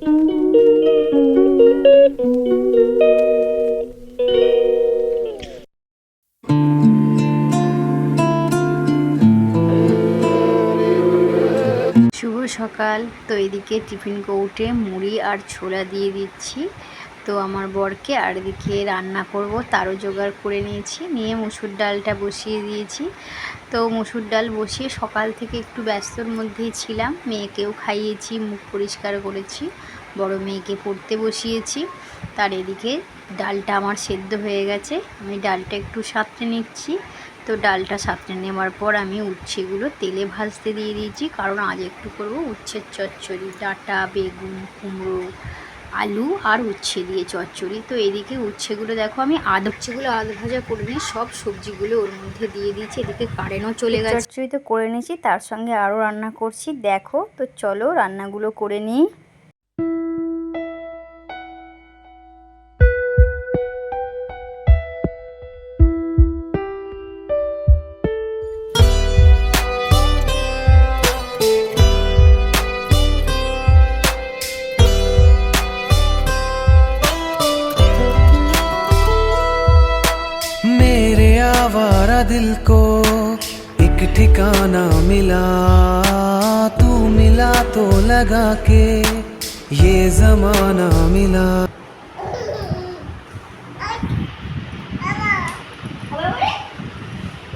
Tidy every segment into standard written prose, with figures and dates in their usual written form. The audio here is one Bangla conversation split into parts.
শুভ সকাল। তো এদিকে টিফিন কৌটে মুড়ি আর ছোলা দিয়ে দিচ্ছি তো আমার বরকে, আর এদিকে রান্না করব তারও জোগাড় করে নিয়েছি, নিয়ে মুসুর ডালটা বসিয়ে দিয়েছি। তো মুসুর ডাল বসিয়ে সকাল থেকে একটু ব্যস্তর মধ্যেই ছিলাম, মেয়েকেও খাইয়েছি, মুখ পরিষ্কার করেছি, বড় মেয়েকে পড়তে বসিয়েছি। তার এদিকে ডালটা আমার সেদ্ধ হয়ে গেছে, আমি ডালটা একটু সাঁতরে নিচ্ছি। তো ডালটা সাঁতরে নেওয়ার পর আমি উচ্ছেগুলো তেলে ভাজতে দিয়ে দিয়েছি, কারণ আজ একটু করব উচ্ছের চচ্চড়ি, ডাঁটা, বেগুন, কুমড়ো, আলু আর উচ্ছে দিয়ে চচ্চড়ি। তো এদিকে উচ্ছেগুলো দেখো আমি উচ্ছেগুলো আধ ভাজা করে নিয়ে সব সবজিগুলো ওর মধ্যে দিয়ে দিয়েছি। এদিকে কারেন্টও চলে গেছে, চচ্চড়ি তো করে নিয়েছি, তার সঙ্গে আরও রান্না করছি দেখো। তো চলো রান্নাগুলো করে নিই। आवारा दिल को एक ठिकाना मिला, तू मिला तो लगा के ये जमाना मिला।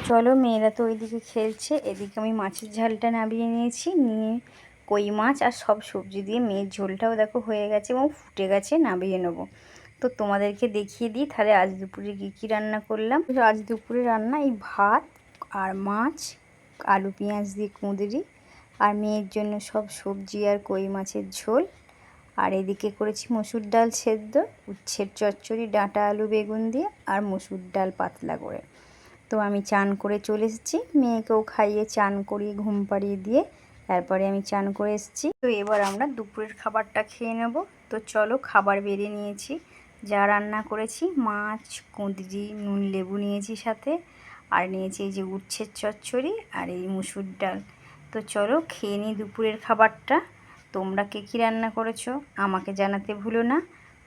চলো মেয়েরা তো ওইদিকে খেলছে, এদিকে আমি মাছের ঝালটা নামিয়ে নিয়েছি, নিয়ে কই মাছ আর সব সবজি দিয়ে মেয়ের ঝোলটাও দেখো হয়ে গেছে এবং ফুটে গেছে, নামিয়ে নেবো। তো তোমাদেরকে দেখিয়ে দিই তাহলে আজ দুপুরে কী রান্না করলাম। আজ দুপুরে রান্না এই ভাত আর মাছ, আলু পেঁয়াজ দিয়ে কুঁদরি, আর মেয়ের জন্য সব সবজি আর কই মাছের ঝোল। আর এদিকে করেছি মসুর ডাল সেদ্ধ, উচ্ছের চচ্চড়ি, ডাঁটা আলু বেগুন দিয়ে, আর মসুর ডাল পাতলা করে। তো আমি চান করে চলে এসেছি, মেয়েকেও খাইয়ে চান করিয়ে ঘুম পাড়িয়ে দিয়ে তারপরে আমি চান করে এসেছি। তো এবার আমরা দুপুরের খাবারটা খেয়ে নেব। তো চলো খাবার বেড়ে নিয়েছি, যা রান্না করেছি মাছ, কুঁদরি, নুন লেবু নিয়েছি সাথে, আর নিয়েছি এই যে উচ্ছের চচ্চড়ি আর এই মুসুর ডাল। তো চলো খেয়ে নিই দুপুরের খাবারটা। তোমরা কে কী রান্না করেছো আমাকে জানাতে ভুলো না।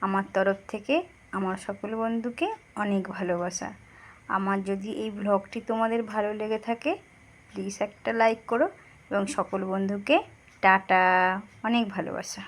আমার তরফ থেকে আমার সকল বন্ধুকে অনেক ভালোবাসা। আমার যদি এই ব্লগটি তোমাদের ভালো লেগে থাকে প্লিজ একটা লাইক করো, এবং সকল বন্ধুকে টাটা, অনেক ভালোবাসা।